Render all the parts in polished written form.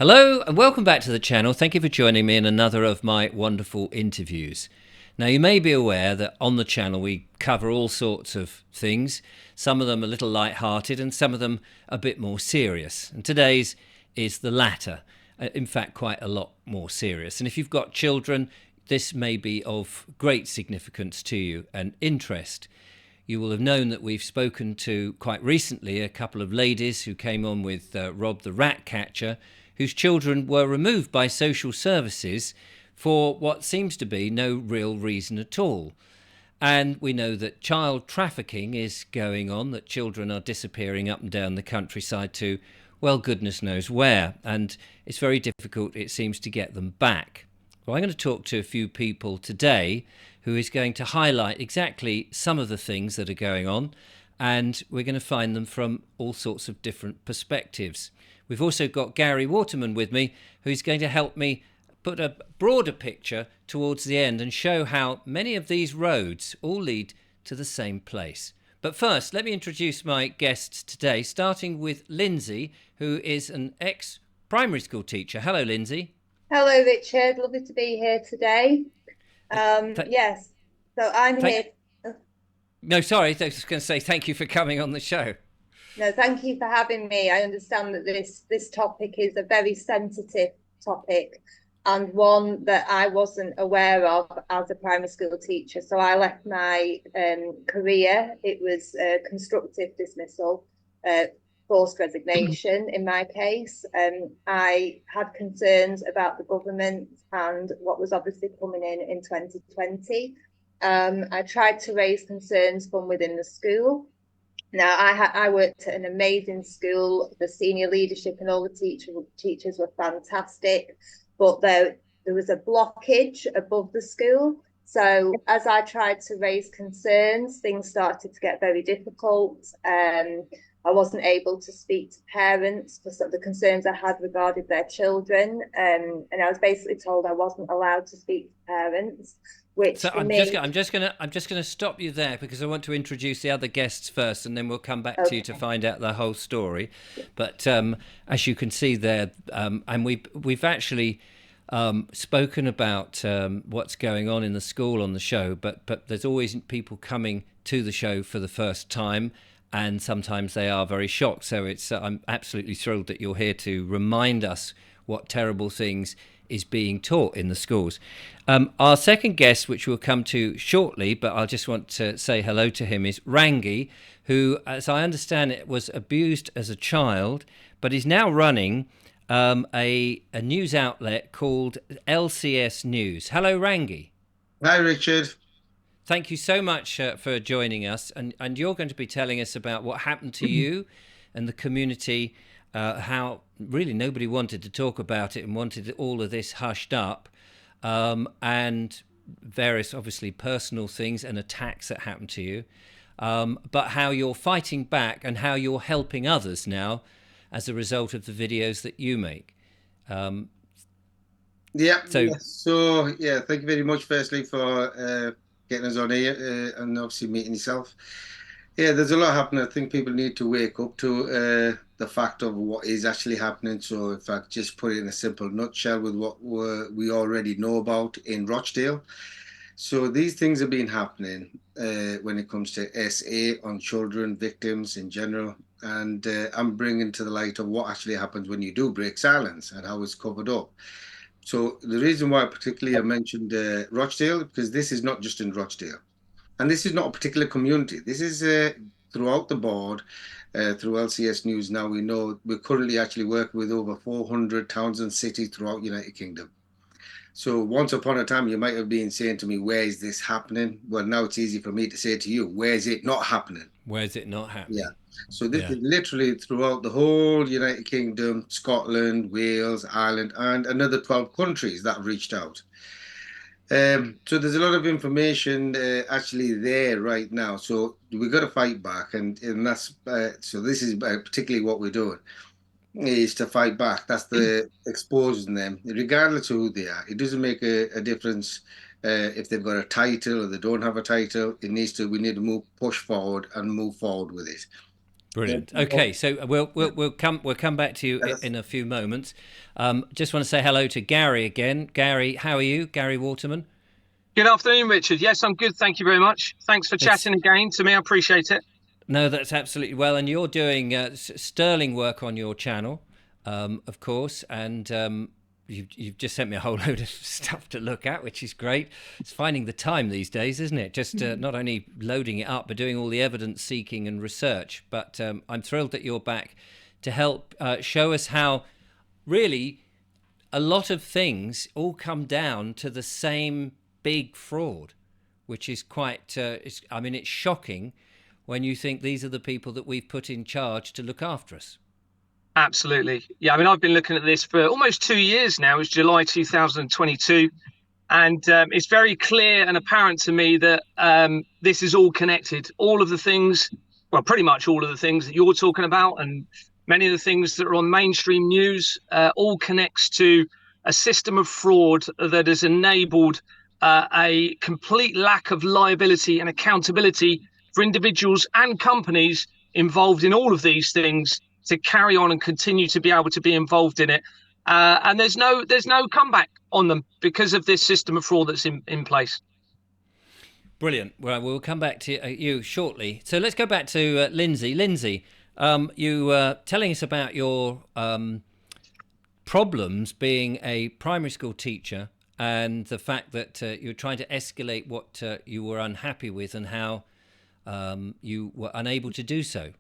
Hello and welcome back to the channel. Thank you for joining me in another of my wonderful interviews. Now, you may be aware that on the channel we cover all sorts of things, some of them a little light-hearted and some of them a bit more serious. And today's is the latter, in fact quite a lot more serious. And if you've got children, this may be of great significance to you and interest. You will have known that we've spoken to quite recently a couple of ladies who came on with Rob the rat catcher, whose children were removed by social services for what seems to be no real reason at all. And we know that child trafficking is going on, that children are disappearing up and down the countryside to, well, goodness knows where. And it's very difficult, it seems, to get them back. Well, I'm going to talk to a few people today who is going to highlight exactly some of the things that are going on, and we're going to find them from all sorts of different perspectives. We've also got Gary Waterman with me, who's going to help me put a broader picture towards the end and show how many of these roads all lead to the same place. But first, let me introduce my guests today, starting with Lyndsey, who is an ex-primary school teacher. Hello, Lyndsey. Hello, Richard. Lovely to be here today. Yes, so I'm here. No, sorry, I was just going to say thank you for coming on the show. No, thank you for having me. I understand that this topic is a very sensitive topic and one that I wasn't aware of as a primary school teacher. So I left my career. It was constructive dismissal, forced resignation in my case. I had concerns about the government and what was obviously coming in 2020. I tried to raise concerns from within the school. Now, I worked at an amazing school. The senior leadership and all the teachers were fantastic, but there was a blockage above the school. So as I tried to raise concerns, things started to get very difficult. I wasn't able to speak to parents for the concerns I had regarding their children, and I was basically told I wasn't allowed to speak to parents. Which So for me, I'm just gonna stop you there because I want to introduce the other guests first, and then we'll come back to you to okay, find out the whole story. But as you can see there, and we've actually spoken about what's going on in the school on the show, but there's always people coming to the show for the first time, and sometimes they are very shocked. So it's I'm absolutely thrilled that you're here to remind us what terrible things is being taught in the schools. Our second guest, which we'll come to shortly, but I just want to say hello to him, is Rangy, who, as I understand it, was abused as a child, but is now running a news outlet called LCS News. Hello, Rangy. Hi, Richard. Thank you so much for joining us, and you're going to be telling us about what happened to you and the community, how really nobody wanted to talk about it and wanted all of this hushed up, and various obviously personal things and attacks that happened to you, but how you're fighting back and how you're helping others now as a result of the videos that you make. Um, Yeah, so yeah, thank you very much, firstly, for getting us on here and obviously meeting yourself. Yeah, there's a lot happening. I think people need to wake up to the fact of what is actually happening. So, if I just put it in a simple nutshell with what we already know about in Rochdale. So, these things have been happening when it comes to SA on children, victims in general. And I'm bringing to the light of what actually happens when you do break silence and how it's covered up. So the reason why particularly I mentioned Rochdale, because this is not just in Rochdale, and this is not a particular community. This is throughout the board, through LCS News. Now we know we're currently actually working with over 400 towns and cities throughout United Kingdom. So once upon a time, you might have been saying to me, "Where is this happening?" Well, now it's easy for me to say to you, "Where is it not happening?" where's it not Yeah. happening? So this Yeah. is literally throughout the whole United Kingdom, Scotland, Wales, Ireland, and another 12 countries that have reached out. So there's a lot of information actually there right now. So we've got to fight back, and that's so. This is particularly what we're doing is to fight back. That's the exposing them, regardless of who they are. It doesn't make a difference if they've got a title or they don't have a title. It needs to. We need to push forward and move forward with it. Brilliant. Okay, so we'll come back to you in a few moments. Just want to say hello to Gary again. Gary, how are you? Gary Waterman. Good afternoon, Richard. Yes, I'm good. Thank you very much. Thanks for chatting again to me. I appreciate it. No, that's absolutely well. And you're doing sterling work on your channel, of course. And you've just sent me a whole load of stuff to look at, which is great. It's finding the time these days, isn't it? Just not only loading it up, but doing all the evidence seeking and research. But I'm thrilled that you're back to help show us how really a lot of things all come down to the same big fraud, which is quite, it's shocking when you think these are the people that we've put in charge to look after us. Absolutely. Yeah, I've been looking at this for almost 2 years now. It's July 2022. And it's very clear and apparent to me that this is all connected. All of the things, well, pretty much all of the things that you're talking about and many of the things that are on mainstream news all connects to a system of fraud that has enabled a complete lack of liability and accountability for individuals and companies involved in all of these things to carry on and continue to be able to be involved in it. And there's no comeback on them because of this system of fraud that's in place. Brilliant. Well, we'll come back to you shortly. So let's go back to Lyndsey. Lyndsey, you were telling us about your problems being a primary school teacher and the fact that you were trying to escalate what you were unhappy with and how you were unable to do so.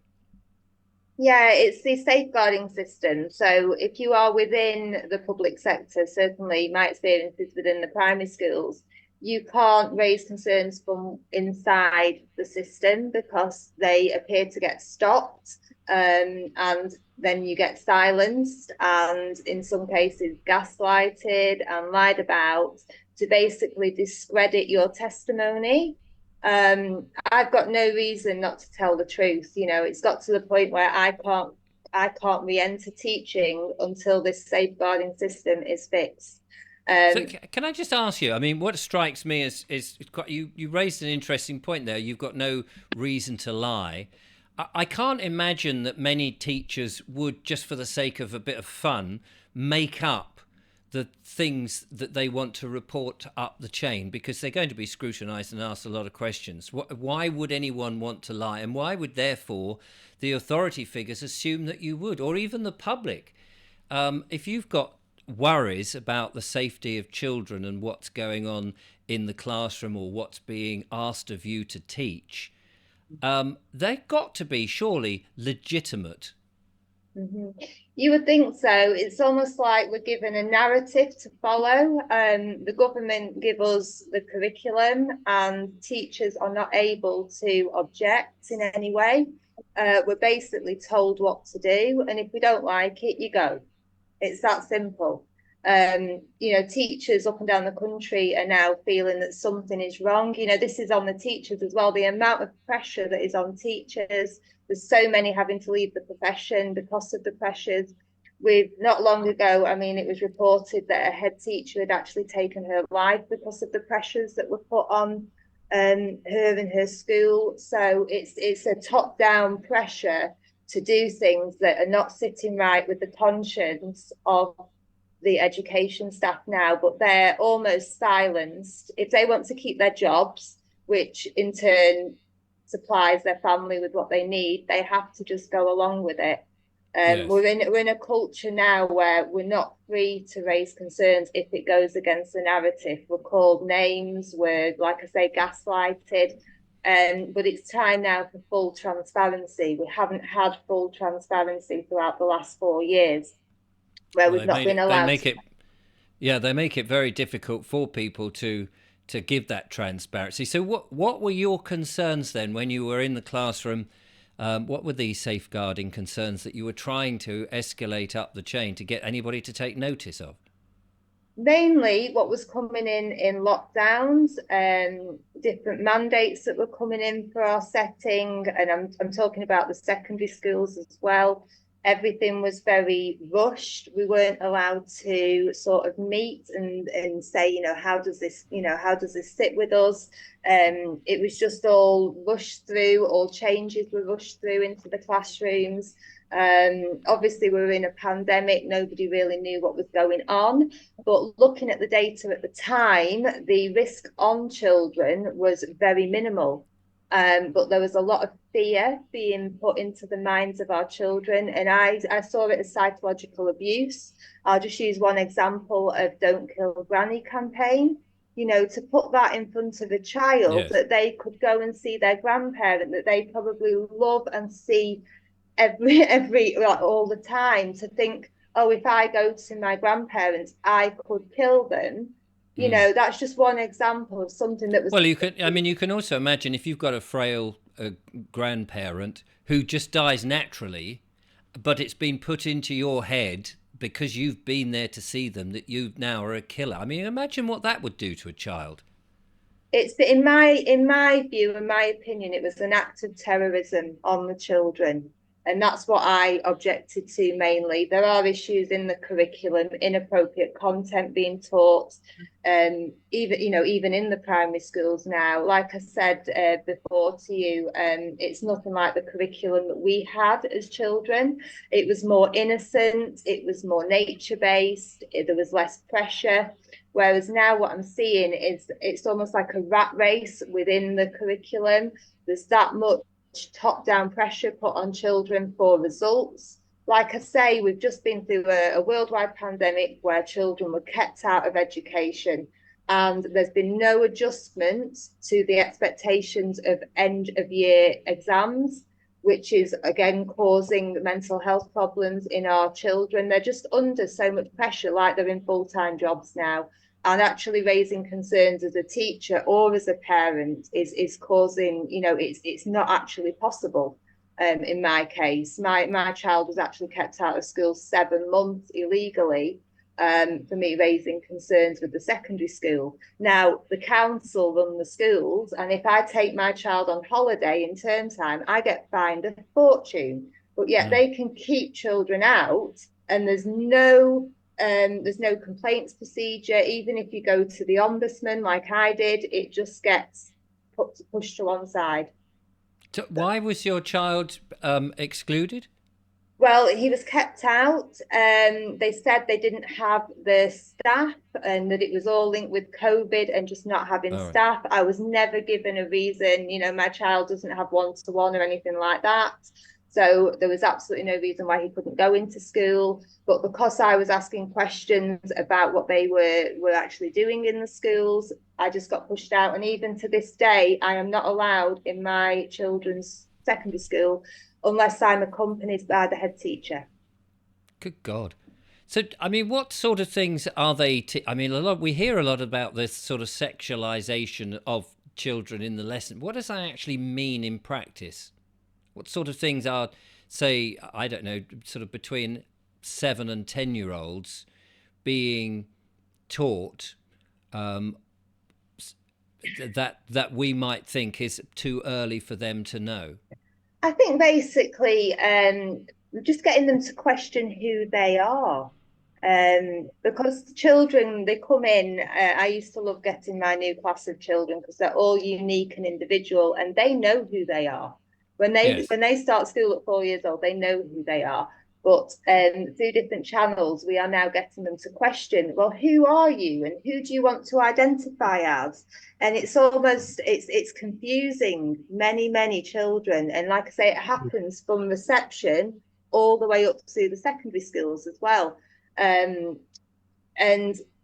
Yeah, it's the safeguarding system. So if you are within the public sector, certainly my experience is within the primary schools, you can't raise concerns from inside the system because they appear to get stopped, and then you get silenced and in some cases gaslighted and lied about to basically discredit your testimony. I've got no reason not to tell the truth. You know, it's got to the point where I can't re-enter teaching until this safeguarding system is fixed. So can I just ask you, what strikes me is you raised an interesting point there. You've got no reason to lie. I can't imagine that many teachers would, just for the sake of a bit of fun, make up the things that they want to report up the chain, because they're going to be scrutinised and asked a lot of questions. Why would anyone want to lie? And why would, therefore, the authority figures assume that you would, or even the public? If you've got worries about the safety of children and what's going on in the classroom or what's being asked of you to teach, they've got to be surely legitimate. Mm-hmm. You would think so. It's almost like we're given a narrative to follow. The government give us the curriculum and teachers are not able to object in any way. We're basically told what to do, and if we don't like it, you go. It's that simple. Teachers up and down the country are now feeling that something is wrong. This is on the teachers as well. The amount of pressure that is on teachers. There's so many having to leave the profession because of the pressures. Not long ago, it was reported that a head teacher had actually taken her life because of the pressures that were put on her and her school. So it's a top-down pressure to do things that are not sitting right with the conscience of the education staff now, but they're almost silenced. If they want to keep their jobs, which in turn supplies their family with what they need, they have to just go along with it. Yes. We're in a culture now where we're not free to raise concerns if it goes against the narrative. We're called names, we're, like I say, gaslighted. But it's time now for full transparency. We haven't had full transparency throughout the last 4 years, where we've not been allowed. They make it very difficult for people to give that transparency. So what were your concerns then when you were in the classroom? What were these safeguarding concerns that you were trying to escalate up the chain to get anybody to take notice of? Mainly what was coming in lockdowns, different mandates that were coming in for our setting, and I'm talking about the secondary schools as well. Everything was very rushed. We weren't allowed to sort of meet and say, how does this sit with us? It was just all rushed through. All changes were rushed through into the classrooms. Obviously, we were in a pandemic. Nobody really knew what was going on. But looking at the data at the time, the risk on children was very minimal. But there was a lot of fear being put into the minds of our children, and I saw it as psychological abuse. I'll just use one example of Don't Kill Granny campaign. To put that in front of a child, Yes. that they could go and see their grandparent that they probably love and see every all the time, to think, oh, if I go to my grandparents, I could kill them. That's just one example of something that was. Well, you can also imagine if you've got a frail grandparent who just dies naturally, but it's been put into your head because you've been there to see them that you now are a killer. I mean, imagine what that would do to a child. It's in my view, in my opinion, it was an act of terrorism on the children. And that's what I objected to mainly. There are issues in the curriculum, inappropriate content being taught, even in the primary schools now. Like I said before to you, it's nothing like the curriculum that we had as children. It was more innocent, it was more nature-based, there was less pressure. Whereas now what I'm seeing is it's almost like a rat race within the curriculum. There's that much top-down pressure put on children for results. Like I say, we've just been through a worldwide pandemic where children were kept out of education, and there's been no adjustment to the expectations of end of year exams, which is again causing mental health problems in our children. They're just under so much pressure, like they're in full-time jobs now. And actually raising concerns as a teacher or as a parent is causing, it's not actually possible. In my case, my child was actually kept out of school 7 months illegally, for me raising concerns with the secondary school. Now, the council run the schools, and if I take my child on holiday in term time, I get fined a fortune. But yet they can keep children out, and there's no complaints procedure. Even if you go to the ombudsman like I did, it just gets pushed to one side. So why was your child excluded? Well, he was kept out. They said they didn't have the staff, and that it was all linked with COVID and just not having staff. I was never given a reason. My child doesn't have one-to-one or anything like that. So there was absolutely no reason why he couldn't go into school. But because I was asking questions about what they were actually doing in the schools, I just got pushed out. And even to this day, I am not allowed in my children's secondary school unless I'm accompanied by the head teacher. Good God. So, I mean, what sort of things are they? We hear a lot about this sort of sexualization of children in the lesson. What does that actually mean in practice? What sort of things are, say, I don't know, sort of between 7 and 10-year-olds being taught that we might think is too early for them to know? I think basically just getting them to question who they are. Because the children, they come in, I used to love getting my new class of children because they're all unique and individual, and they know who they are. When they start school at 4 years old, they know who they are. But through different channels, we are now getting them to question, well, who are you and who do you want to identify as? And it's confusing many children. And like I say, it happens from reception all the way up to the secondary schools as well. And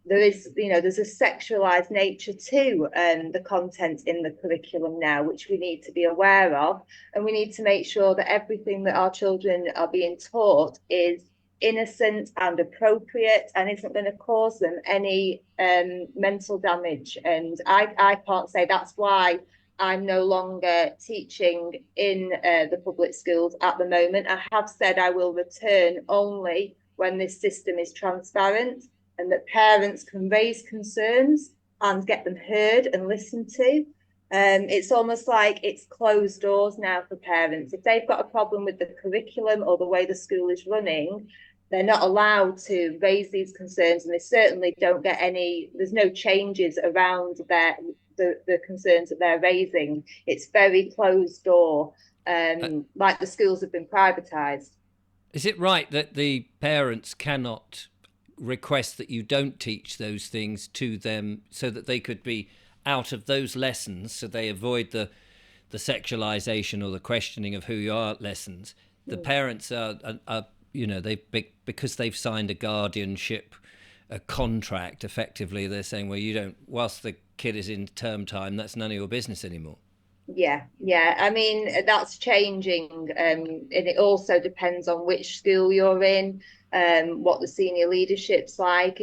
there is, there's a sexualized nature to the content in the curriculum now, which we need to be aware of. And we need to make sure that everything that our children are being taught is innocent and appropriate and isn't going to cause them any mental damage. And I can't say that's why I'm no longer teaching in the public schools at the moment. I have said I will return only when this system is transparent and that parents can raise concerns and get them heard and listened to. It's almost like it's closed doors now for parents. If they've got a problem with the curriculum or the way the school is running, they're not allowed to raise these concerns, and they certainly don't get any. There's no changes around the concerns that they're raising. It's very closed door, like the schools have been privatised. Is it right that the parents cannot request that you don't teach those things to them so that they could be out of those lessons, so they avoid the sexualization or the questioning of who you are lessons? The parents are they, because they've signed a guardianship, a contract, effectively they're saying, well, you don't, whilst the kid is in term time, that's none of your business anymore. Yeah. I mean, that's changing, and it also depends on which school you're in, what the senior leadership's like.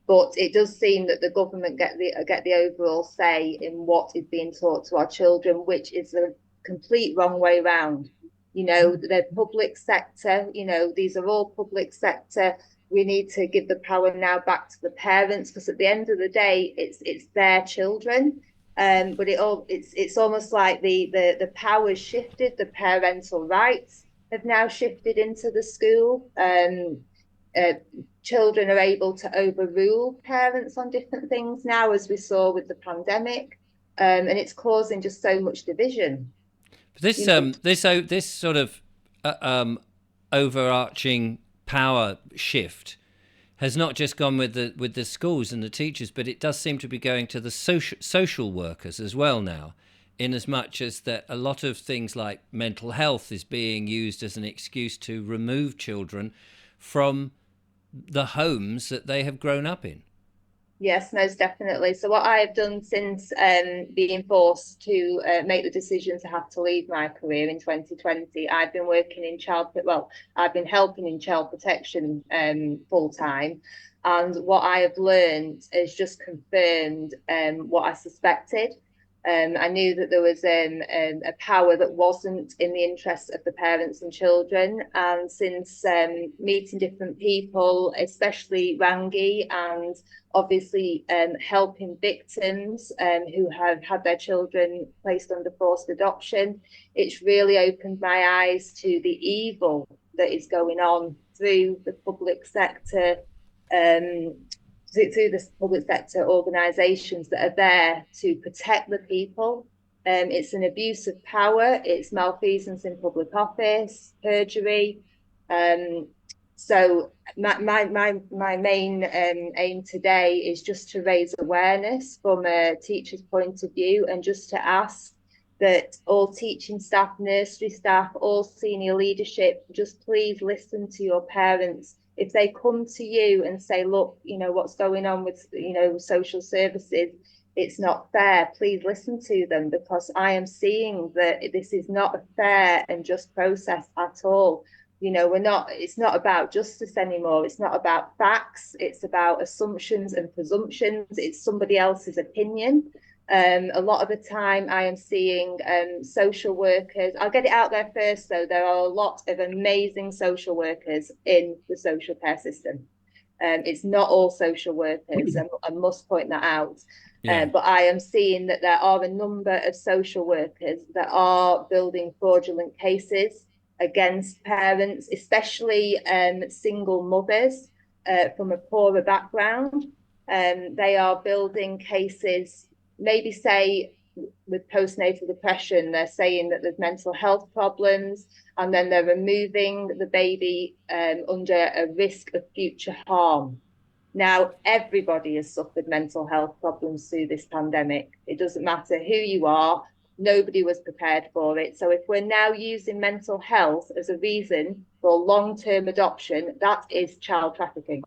But it does seem that the government get the overall say in what is being taught to our children, which is the complete wrong way round. The public sector, these are all public sector. We need to give the power now back to the parents, because at the end of the day, it's their children. But it's almost like the power's shifted. The parental rights have now shifted into the school. Children are able to overrule parents on different things now, as we saw with the pandemic, and it's causing just so much division. But this sort of overarching power shift has not just gone with the schools and the teachers, but it does seem to be going to the social workers as well now, in as much as that a lot of things like mental health is being used as an excuse to remove children from the homes that they have grown up in. Yes, most definitely. So what I have done since being forced to make the decision to have to leave my career in 2020, I've been working in I've been helping in child protection full time. And what I have learned has just confirmed what I suspected. I knew that there was a power that wasn't in the interests of the parents and children. And since meeting different people, especially Rangy, and obviously helping victims who have had their children placed under forced adoption, it's really opened my eyes to the evil that is going on through the public sector, through the public sector organisations that are there to protect the people. It's an abuse of power, it's malfeasance in public office, perjury. So my main aim today is just to raise awareness from a teacher's point of view, and just to ask that all teaching staff, nursery staff, all senior leadership, just please listen to your parents. If they come to you and say, look, what's going on with, social services, it's not fair, please listen to them, because I am seeing that this is not a fair and just process at all. It's not about justice anymore. It's not about facts. It's about assumptions and presumptions. It's somebody else's opinion. A lot of the time I am seeing social workers. I'll get it out there first, though. There are a lot of amazing social workers in the social care system. It's not all social workers, and I must point that out. Yeah. But I am seeing that there are a number of social workers that are building fraudulent cases against parents, especially single mothers from a poorer background. They are building cases, maybe say with postnatal depression, they're saying that there's mental health problems, and then they're removing the baby under a risk of future harm. Now, everybody has suffered mental health problems through this pandemic. It doesn't matter who you are. Nobody was prepared for it. So if we're now using mental health as a reason for long-term adoption, that is child trafficking.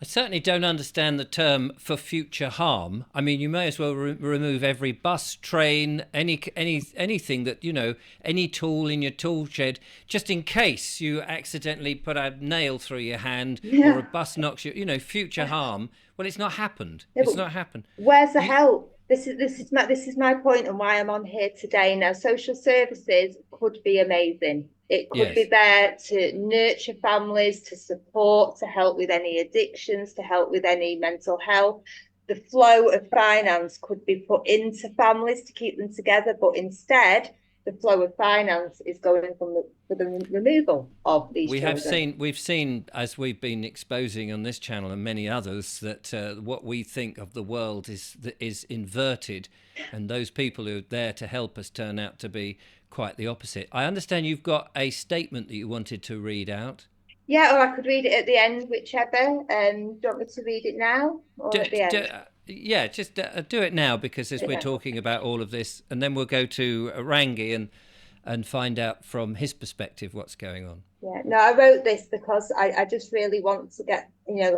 I certainly don't understand the term for future harm. I mean, you may as well remove every bus, train, anything that, any tool in your tool shed, just in case you accidentally put a nail through your hand or a bus knocks you, future harm. Well, it's not happened. It's not happened. Where's the help? This is my point, and why I'm on here today. Now, social services could be amazing. It could be there to nurture families, to support, to help with any addictions, to help with any mental health. the flow of finance could be put into families to keep them together, but instead the flow of finance is going for the removal of these children. We've seen, as we've been exposing on this channel and many others, that what we think of the world is inverted, and those people who are there to help us turn out to be quite the opposite. I understand you've got a statement that you wanted to read out. Yeah, or I could read it at the end, whichever. Do you want me to read it now or at the end? Just do it now, because as we're talking about all of this, and then we'll go to Rangy and find out from his perspective what's going on. Yeah, no, I wrote this because I just really want to get,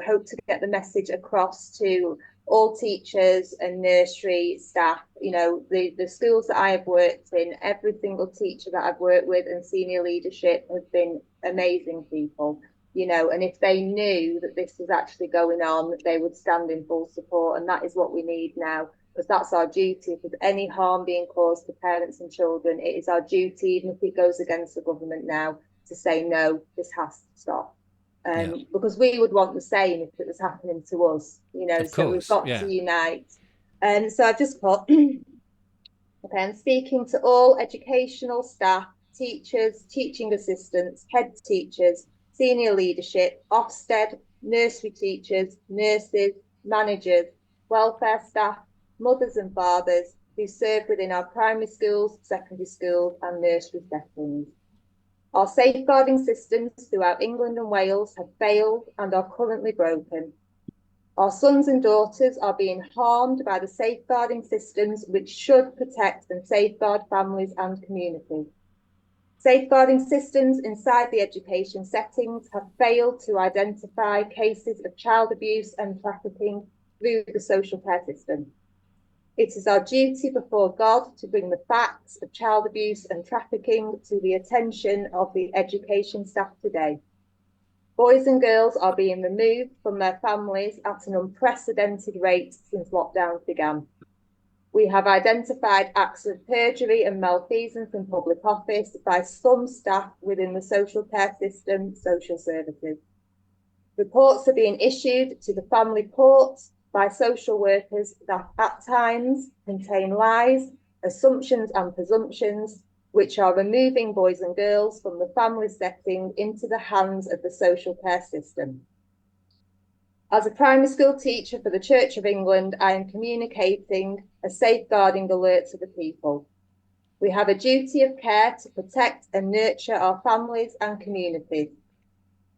hope to get the message across to all teachers and nursery staff. The schools that I have worked in, every single teacher that I've worked with and senior leadership have been amazing people, and if they knew that this was actually going on, they would stand in full support. And that is what we need now, because that's our duty. If there's any harm being caused to parents and children, it is our duty, even if it goes against the government now, to say, no, this has to stop. Because we would want the same if it was happening to us, so we've got to unite. And so I've just put, okay, I'm speaking to all educational staff, teachers, teaching assistants, head teachers, senior leadership, Ofsted, nursery teachers, nurses, managers, welfare staff, mothers and fathers who serve within our primary schools, secondary schools and nursery settings. Our safeguarding systems throughout England and Wales have failed and are currently broken. Our sons and daughters are being harmed by the safeguarding systems which should protect and safeguard families and communities. Safeguarding systems inside the education settings have failed to identify cases of child abuse and trafficking through the social care system. It is our duty before God to bring the facts of child abuse and trafficking to the attention of the education staff today. Boys and girls are being removed from their families at an unprecedented rate since lockdowns began. We have identified acts of perjury and malfeasance in public office by some staff within the social care system, social services. Reports are being issued to the family courts by social workers that at times contain lies, assumptions and presumptions, which are removing boys and girls from the family setting into the hands of the social care system. As a primary school teacher for the Church of England, I am communicating a safeguarding alert to the people. We have a duty of care to protect and nurture our families and communities.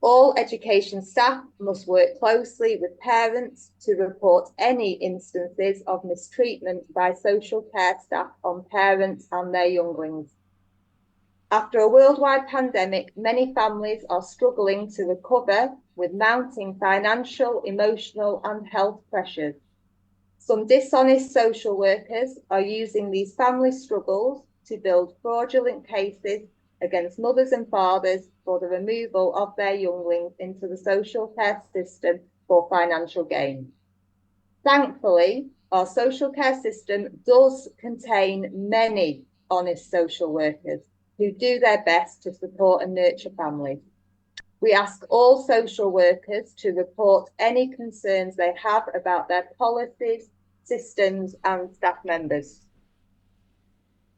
All education staff must work closely with parents to report any instances of mistreatment by social care staff on parents and their younglings. After a worldwide pandemic, many families are struggling to recover with mounting financial, emotional, and health pressures. Some dishonest social workers are using these family struggles to build fraudulent cases against mothers and fathers for the removal of their younglings into the social care system for financial gain. Thankfully, our social care system does contain many honest social workers who do their best to support and nurture families. We ask all social workers to report any concerns they have about their policies, systems, and staff members.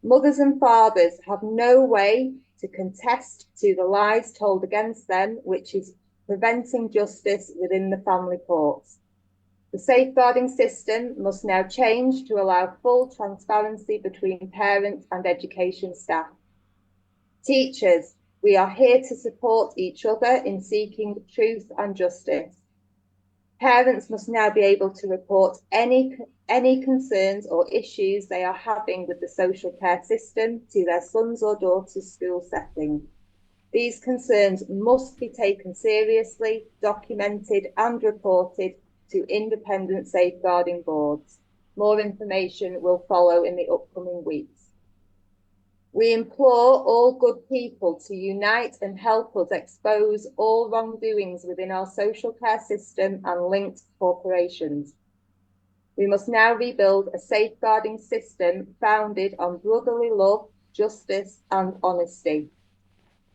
Mothers and fathers have no way to contest to the lies told against them, which is preventing justice within the family courts. The safeguarding system must now change to allow full transparency between parents and education staff. Teachers, we are here to support each other in seeking truth and justice. Parents must now be able to report any concerns or issues they are having with the social care system to their sons or daughters' school setting. These concerns must be taken seriously, documented and reported to independent safeguarding boards. More information will follow in the upcoming weeks. We implore all good people to unite and help us expose all wrongdoings within our social care system and linked corporations. We must now rebuild a safeguarding system founded on brotherly love, justice, and honesty.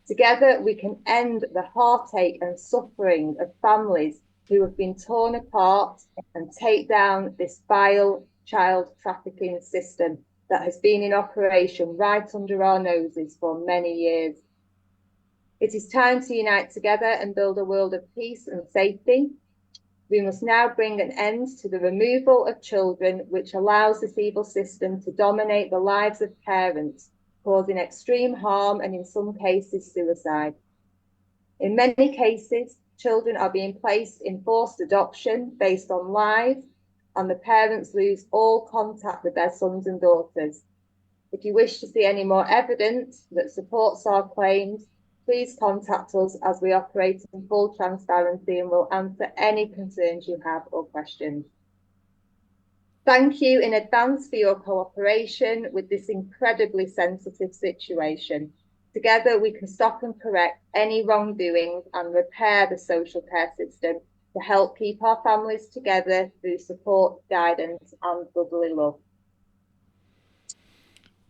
Together, we can end the heartache and suffering of families who have been torn apart and take down this vile child trafficking system that has been in operation right under our noses for many years. It is time to unite together and build a world of peace and safety. We must now bring an end to the removal of children, which allows this evil system to dominate the lives of parents, causing extreme harm and in some cases suicide. In many cases, children are being placed in forced adoption based on lies, and the parents lose all contact with their sons and daughters. If you wish to see any more evidence that supports our claims, please contact us as we operate in full transparency and will answer any concerns you have or questions. Thank you in advance for your cooperation with this incredibly sensitive situation. Together, we can stop and correct any wrongdoings and repair the social care system to help keep our families together through support, guidance, and brotherly love.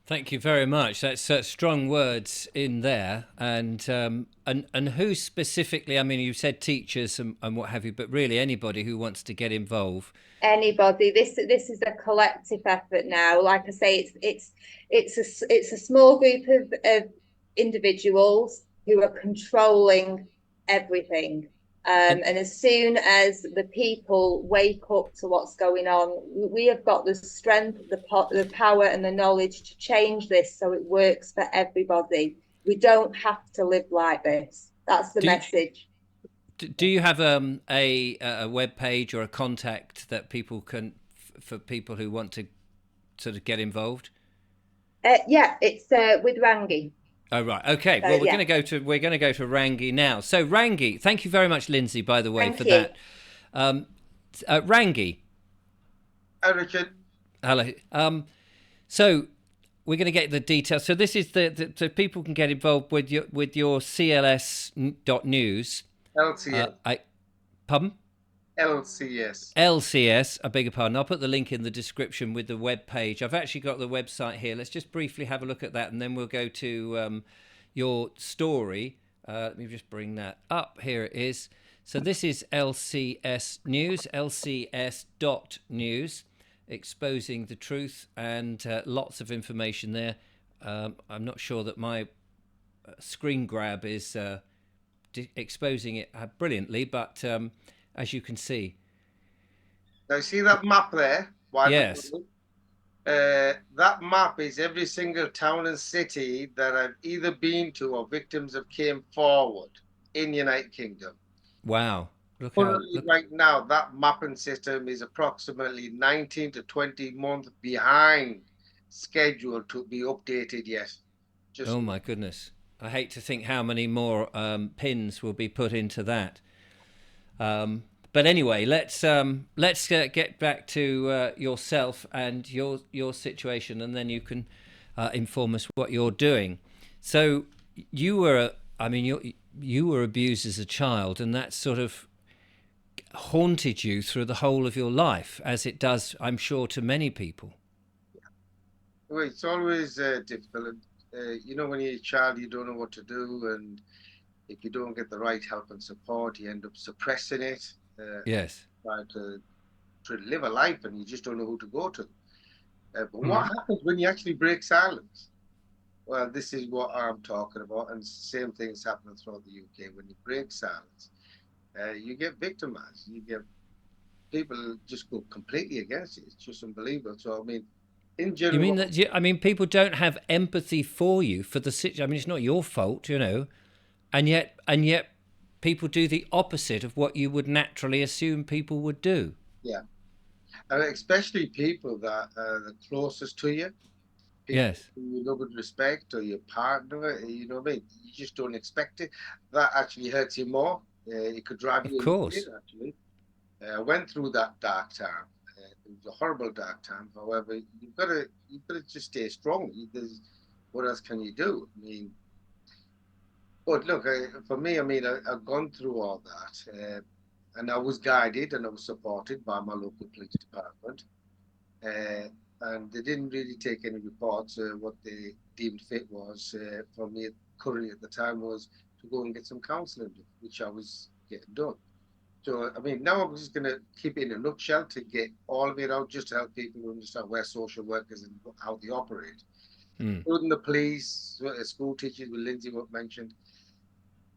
Thank you very much. That's strong words in there. And who specifically? I mean, you said teachers and what have you, but really anybody who wants to get involved. Anybody. This is a collective effort now. Like I say, it's a small group of individuals who are controlling everything. And as soon as the people wake up to what's going on, we have got the strength, the power and the knowledge to change this so it works for everybody. We don't have to live like this. That's the message. Do you have a web page or a contact that people can, for people who want to sort of get involved? Yeah, it's with Rangy. Oh right, okay. Well, we're going to go to Rangy now. So Rangy, thank you very much, Lyndsey, by the way, for that. Rangy. Hi, Richard. Hello. So we're going to get the details. So this is so people can get involved with your CLS.news. LCS. Pardon? LCS. LCS, I beg your pardon. I'll put the link in the description with the web page. I've actually got the website here. Let's just briefly have a look at that, and then we'll go to your story. Let me just bring that up. Here it is. So this is LCS News, LCS.news, exposing the truth, and lots of information there. I'm not sure that my screen grab is exposing it brilliantly, but as you can see. Now, see that map there? Yes. That map is every single town and city that I've either been to or victims have came forward in the United Kingdom. Wow. Right now, that mapping system is approximately 19 to 20 months behind schedule to be updated yet. Oh, my goodness. I hate to think how many more pins will be put into that. But anyway, let's get back to yourself and your situation, and then you can inform us what you're doing. So you were abused as a child, and that sort of haunted you through the whole of your life, as it does, I'm sure, to many people. Well, it's always difficult. When you're a child, you don't know what to do, and if you don't get the right help and support, you end up suppressing it. Yes. Trying to live a life, and you just don't know who to go to. But what happens when you actually break silence? Well, this is what I'm talking about, and same things happening throughout the UK. When you break silence, you get victimized. You get people just go completely against it. It's just unbelievable. So, I mean, in general, you mean that? I mean, people don't have empathy for you for the situation. I mean, it's not your fault, and yet people do the opposite of what you would naturally assume people would do. Yeah, and especially people that are the closest to you. Yes. Who you love and respect, or your partner. You know what I mean? You just don't expect it. That actually hurts you more. It could drive you. Of course. Actually, I went through that dark time. It was a horrible dark time. However, you've got to just stay strong. What else can you do? I mean, but look, for me, I mean, I've gone through all that, and I was guided and I was supported by my local police department, and they didn't really take any reports. What they deemed fit was for me currently at the time was to go and get some counselling, which I was getting done. So, I mean, now I'm just going to keep it in a nutshell to get all of it out, just to help people understand where social workers and how they operate. Mm. Including the police, school teachers, with Lyndsey mentioned.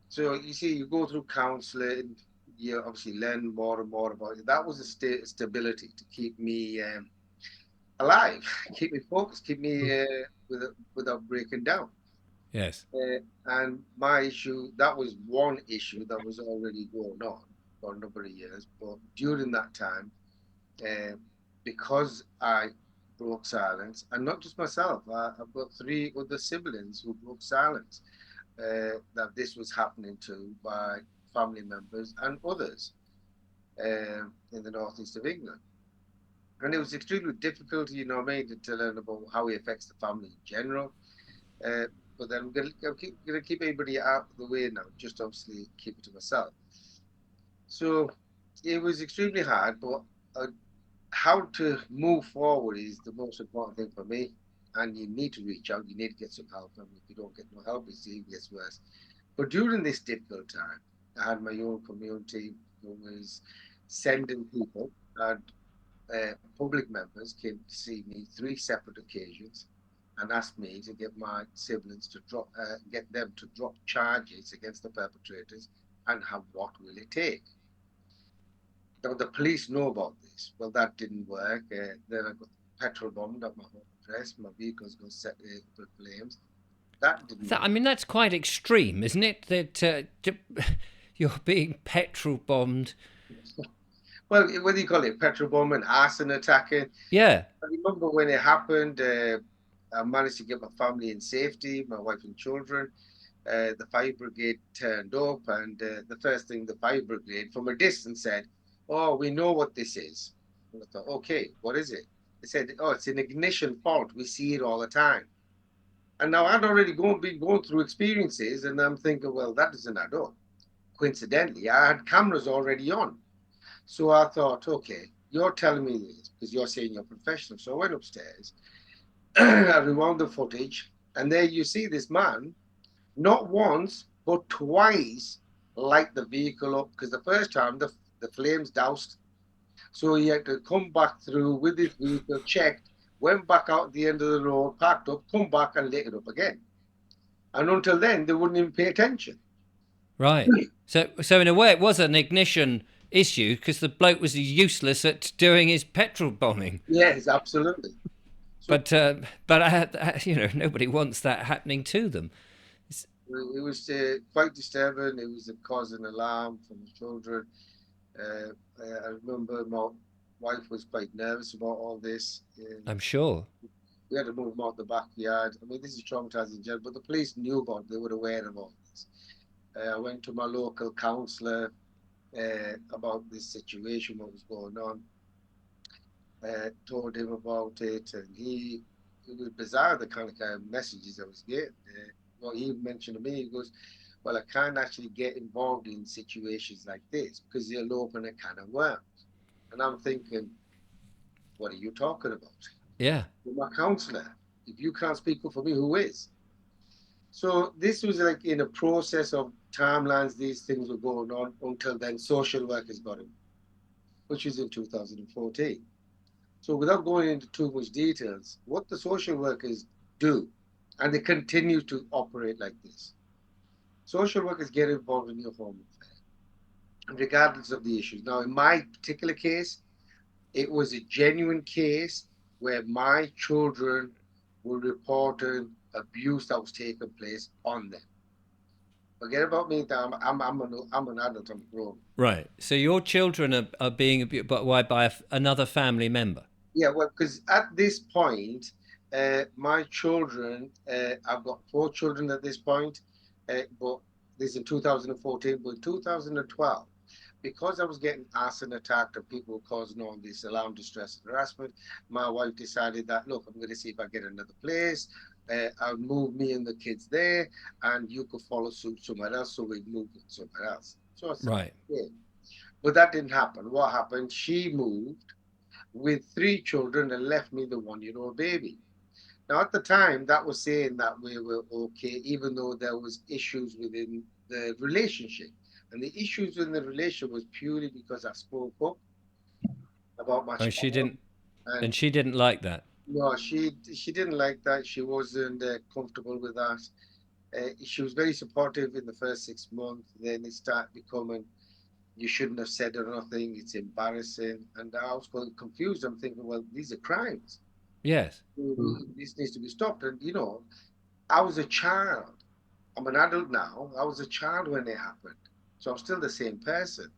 So, you see, you go through counseling, you obviously learn more and more about it. That was a stability to keep me alive, keep me focused, keep me without breaking down. Yes. And my issue, that was one issue that was already going on for a number of years. But during that time, uh, because I broke silence, and not just myself, I've got three other siblings who broke silence that this was happening to by family members and others in the northeast of England. And it was extremely difficult, you know, I mean, to learn about how it affects the family in general. Uh, but then I'm gonna keep everybody out of the way now, just obviously keep it to myself. So it was extremely hard, but uh, how to move forward is the most important thing for me. And you need to reach out, you need to get some help. I mean, if you don't get no help, it gets worse. But during this difficult time, I had my own community who was sending people, and public members came to see me three separate occasions and asked me to get my siblings to get them to drop charges against the perpetrators, and have what will it take? Now the police know about this. Well, that didn't work. Then I got petrol bombed at my home address. My vehicles got set up in flames. That didn't I work. mean, that's quite extreme, isn't it? That you're being petrol bombed. Well, what do you call it? Petrol bombing, arson attacking. Yeah. I remember when it happened. I managed to get my family in safety, my wife and children. The fire brigade turned up, and the first thing the fire brigade from a distance said, "Oh, we know what this is." And I thought, "Okay, what is it?" They said, "Oh, it's an ignition fault. We see it all the time." And now I'd already been going through experiences, and I'm thinking, well, that doesn't add up. Coincidentally, I had cameras already on. So I thought, okay, you're telling me this because you're saying you're professional. So I went upstairs, I rewound the footage, and there you see this man not once, but twice light the vehicle up, because the first time the flames doused. So he had to come back through with his vehicle, checked, went back out at the end of the road, parked up, come back and lit it up again. And until then, they wouldn't even pay attention. Right. So in a way, it was an ignition issue because the bloke was useless at doing his petrol bombing. Yes, absolutely. So But you know, nobody wants that happening to them. it was quite disturbing. It was causing alarm for my children. Uh, I remember my wife was quite nervous about all this. I'm sure. We had to move them out the backyard. I mean, this is traumatizing, general, but the police knew about it. They were aware of all this. I went to my local councillor about this situation, what was going on. Told him about it, and it was bizarre the kind of messages I was getting. Well, he mentioned to me, he goes, "Well, I can't actually get involved in situations like this because they'll open a can of worms." And I'm thinking, what are you talking about? Yeah. You're my counsellor. If you can't speak up for me, who is? So this was like in a process of timelines, these things were going on until then social workers got in, which was in 2014. So without going into too much details, what the social workers do, and they continue to operate like this. Social workers get involved in your home affair, regardless of the issues. Now, in my particular case, it was a genuine case where my children were reporting abuse that was taking place on them. Forget about me. I'm an adult. I'm grown. Right. So your children are being abused, but why by another family member? Yeah, well, because at this point, my children, I've got four children at this point, but this is in 2014, but in 2012, because I was getting arson attacked and people were causing all this alarm, distress, and harassment, my wife decided that, look, I'm going to see if I get another place. I'll move me and the kids there, and you could follow suit somewhere else. So we moved somewhere else. So I said, Right. yeah. But that didn't happen. What happened? She moved with three children and left me the 1 year old baby. Now, at the time, that was saying that we were okay, even though there was issues within the relationship. And the issues in the relationship was purely because I spoke up about my Oh, she child. didn't, and And she didn't like that. no, she didn't like that. She wasn't comfortable with that. She was very supportive in the first 6 months. Then it started becoming, you shouldn't have said or nothing. It's embarrassing. And I was quite confused. I'm thinking, well, these are crimes. Yes. This needs to be stopped. And, I was a child. I'm an adult now. I was a child when it happened. So I'm still the same person.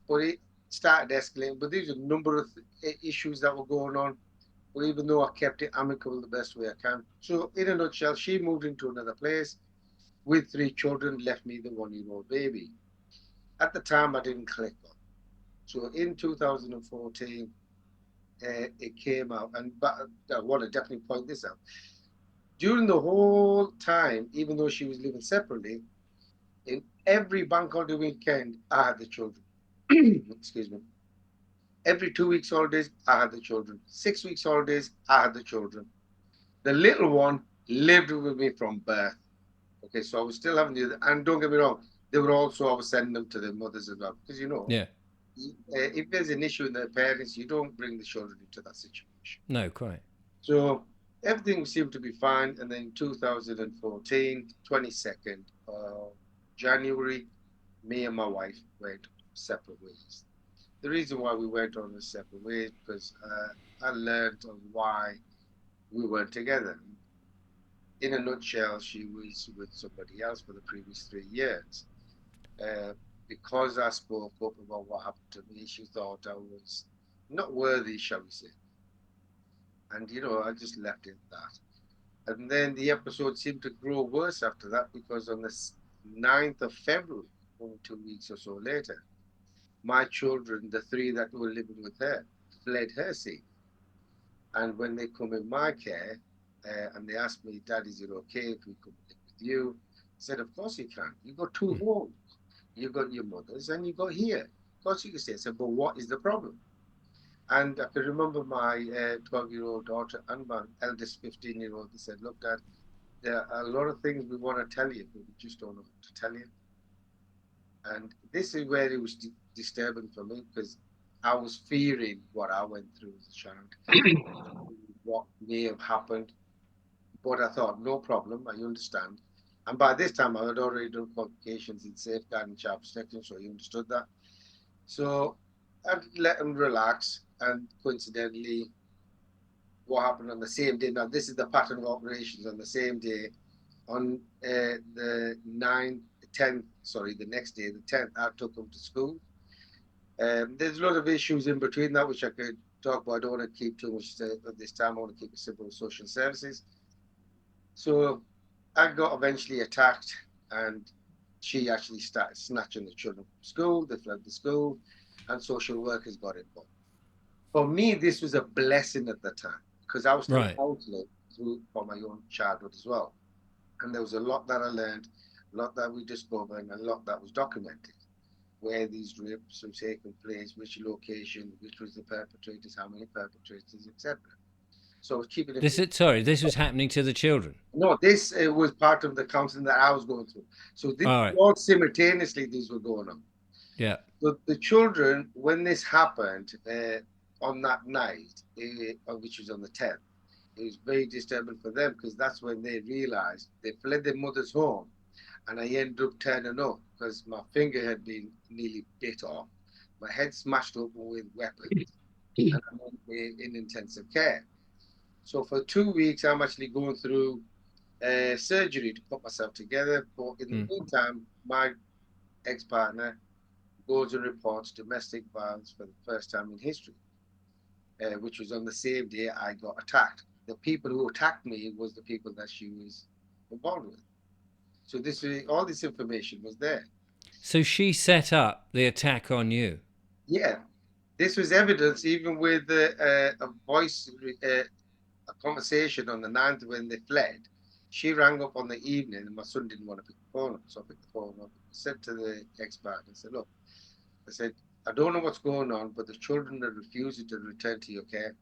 But it started escalating. But there's a number of issues that were going on. But even though I kept it amicable the best way I can. So in a nutshell, she moved into another place with 3 children, left me the 1-year-old baby. At the time, I didn't click on. So in 2014, it came out. But I want to definitely point this out. During the whole time, even though she was living separately, in every bank holiday weekend, I had the children. Excuse me. Every 2 weeks holidays, I had the children. 6 weeks holidays, I had the children. The little one lived with me from birth. Okay, so I was still having the, and don't get me wrong, they were also, I was sending them to their mothers as well. Because, Yeah. if there's an issue in their parents, you don't bring the children into that situation. No, quite. So everything seemed to be fine. And then 2014, 22nd of January, me and my wife went separate ways. The reason why we went on a separate ways because I learned on why we weren't together. In a nutshell, she was with somebody else for the previous 3 years. Uh, because I spoke up about what happened to me, she thought I was not worthy, shall we say. And, I just left it at that. And then the episode seemed to grow worse after that because on the 9th of February, only 2 weeks or so later, my children, the 3 that were living with her, fled her scene. And when they come in my care, and they asked me, Dad, is it okay if we come live with you? I said, of course you can. You got 2 homes. You got your mother's and you got here. Of course you can stay. I said, but what is the problem? And I can remember my 12-year-old daughter and my eldest 15-year-old. They said, look, Dad, there are a lot of things we want to tell you, but we just don't know what to tell you. And this is where it was disturbing for me because I was fearing what I went through as a child, what may have happened. But I thought, no problem, I understand. And by this time, I had already done qualifications in safeguarding child protection, so he understood that. So I let him relax. And coincidentally, what happened on the same day, now this is the pattern of operations on the same day, on the 9th, 10th, sorry, the next day, the 10th, I took him to school. There's a lot of issues in between that, which I could talk about. I don't want to keep too much of this time. I want to keep it simple with social services. So I got eventually attacked, and she actually started snatching the children from school. They fled the school, and social workers got involved. For me, this was a blessing at the time because I was still Right. counseling for my own childhood as well. And there was a lot that I learned, a lot that we discovered, and a lot that was documented. Where these rapes were taking place, which location, which was the perpetrators, how many perpetrators, etc. So keeping it. This was happening to the children. No, this was part of the counseling that I was going through. So this, All right. all simultaneously, these were going on. Yeah. So the children, when this happened on that night, which was on the 10th, it was very disturbing for them because that's when they realized they fled their mother's home. And I ended up turning up because my finger had been nearly bit off, my head smashed open with weapons, and I'm in intensive care. So for 2 weeks, I'm actually going through surgery to put myself together. But in the meantime, my ex-partner goes and reports domestic violence for the first time in history, which was on the same day I got attacked. The people who attacked me was the people that she was involved with. So all this information was there. So she set up the attack on you. Yeah, this was evidence even with a voice, a conversation on the 9th when they fled. She rang up on the evening and my son didn't want to pick the phone up. So I picked the phone up. I said to the ex-partner, I said, look, I said, I don't know what's going on, but the children are refusing to return to your care.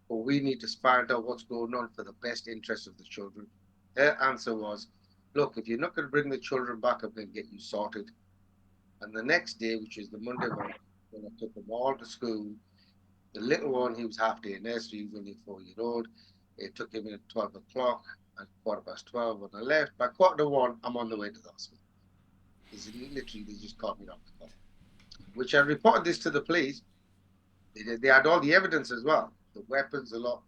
But we need to find out what's going on for the best interest of the children. Her answer was, look, if you're not going to bring the children back, I'm going to get you sorted. And the next day, which was the Monday one, when I took them all to school, the little one, he was half day in nursery, he was only 4 years old. It took him in at 12 o'clock, at 12:15 when I left. By 1:45, I'm on the way to the hospital. It's literally, they just caught me off the car, which I reported this to the police. They had all the evidence as well, the weapons, a lot,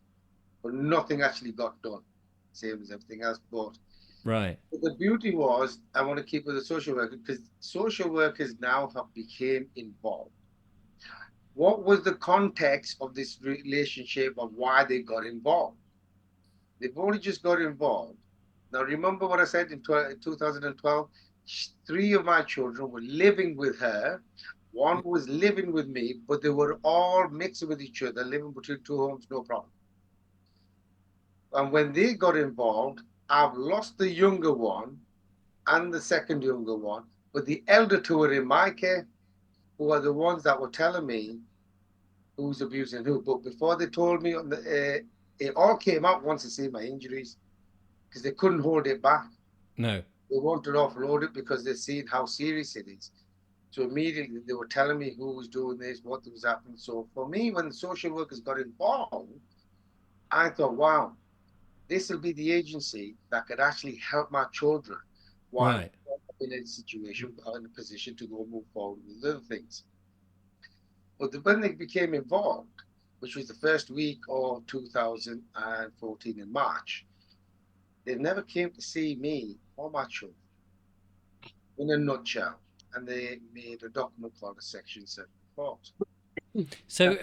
but nothing actually got done, same as everything else. But Right. the beauty was, I want to keep with the social worker because social workers now have become involved. What was the context of this relationship of why they got involved? They've only just got involved. Now, remember what I said in 2012? 3 of my children were living with her. One was living with me, but they were all mixing with each other, living between 2 homes, no problem. And when they got involved, I've lost the younger one and the second younger one, but the elder two are in my care, who are the ones that were telling me who's abusing who. But before they told me, it all came out once they see my injuries because they couldn't hold it back. No. They wanted to offload it because they've seen how serious it is. So immediately they were telling me who was doing this, what was happening. So for me, when the social workers got involved, I thought, wow, this will be the agency that could actually help my children while Right. I'm in a situation, in a position to go move forward with other things. But when they became involved, which was the first week of 2014 in March, they never came to see me or my children in a nutshell. And they made a document called a Section 7 report. So,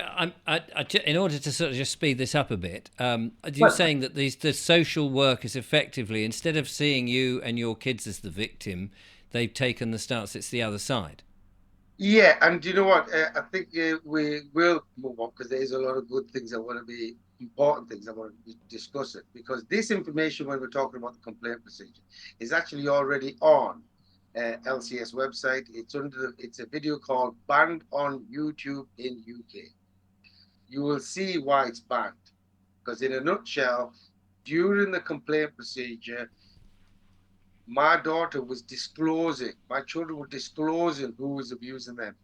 in order to sort of just speed this up a bit, you're Well, saying that the social workers effectively, instead of seeing you and your kids as the victim, they've taken the stance it's the other side. yeah, and you know what? I think we will move on because there's a lot of good things I want to be important things I want to be discussing because this information when we're talking about the complaint procedure is actually already on LCS website. It's a video called "Banned on YouTube in UK." You will see why it's banned because in a nutshell, during the complaint procedure, my daughter was disclosing, my children were disclosing who was abusing them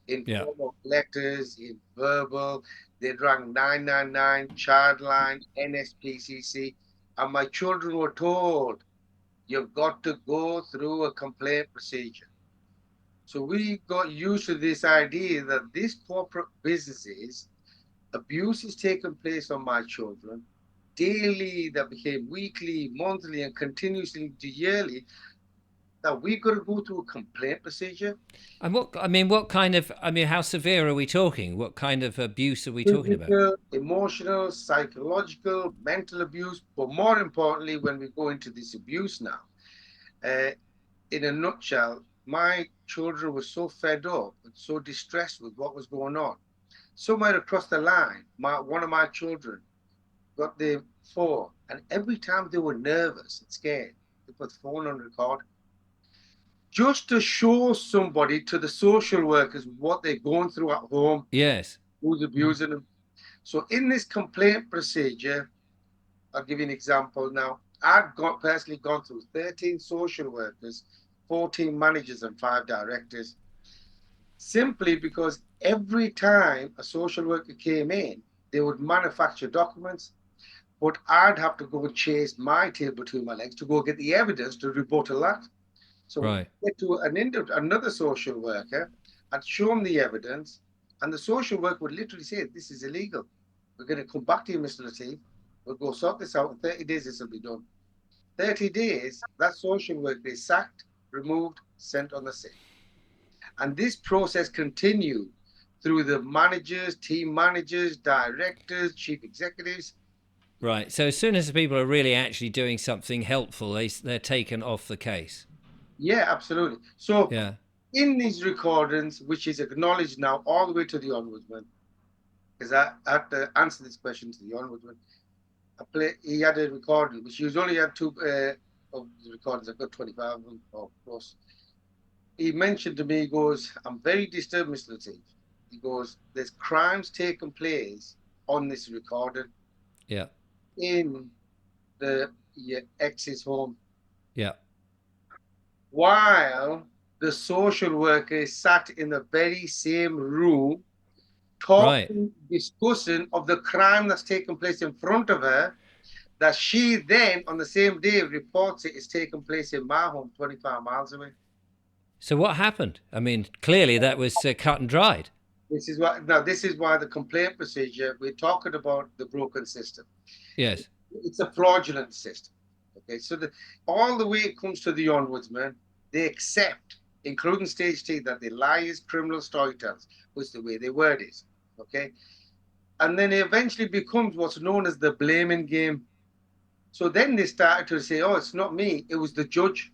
in Yeah. form of letters, in verbal. They rang 999, Childline, NSPCC, and my children were told, you've got to go through a complaint procedure. So we got used to this idea that these corporate businesses, abuse is taking place on my children daily, that became weekly, monthly, and continuously to yearly, that we've got to go through a complaint procedure. And how severe are we talking? What kind of abuse are we talking about? Physical, emotional, psychological, mental abuse, but more importantly, when we go into this abuse now, uh, in a nutshell, my children were so fed up and so distressed with what was going on. Somewhere across the line, one of my children got the phone, and every time they were nervous and scared, they put the phone on record just to show somebody, to the social workers, what they're going through at home, Yes. who's abusing them. So in this complaint procedure, I'll give you an example now. Personally gone through 13 social workers, 14 managers, and 5 directors, simply because every time a social worker came in, they would manufacture documents, but I'd have to go and chase my tail between my legs to go get the evidence to rebuttal that. So Right. get to another social worker, I'd show them the evidence, and the social worker would literally say, this is illegal. We're going to come back to you, Mr. Latif. We'll go sort this out. In 30 days, this will be done. 30 days, that social worker is sacked, removed, sent on the sick. And this process continued through the managers, team managers, directors, chief executives. Right. So as soon as the people are really actually doing something helpful, they're taken off the case. Yeah, absolutely. So Yeah. in these recordings, which is acknowledged now all the way to the ombudsman, because I had to answer this question to the ombudsman. He had a recording, which he only had 2 of the recordings. I've got 25 of them or plus. He mentioned to me, he goes, I'm very disturbed, Mr. Latif. He goes, there's crimes taking place on this recording Yeah. in your ex's home. Yeah. While the social worker is sat in the very same room, talking, discussing of the crime that's taken place in front of her, that she then, on the same day, reports it is taking place in my home, 25 miles away. So what happened? I mean, clearly that was cut and dried. This is why the complaint procedure, we're talking about the broken system. Yes. It's a fraudulent system. Okay, so all the way it comes to the ombudsman, they accept, including stage T, that they liars, criminal storytellers, which is the way they word it. Okay, and then it eventually becomes what's known as the blaming game. So then they started to say, "Oh, it's not me; it was the judge."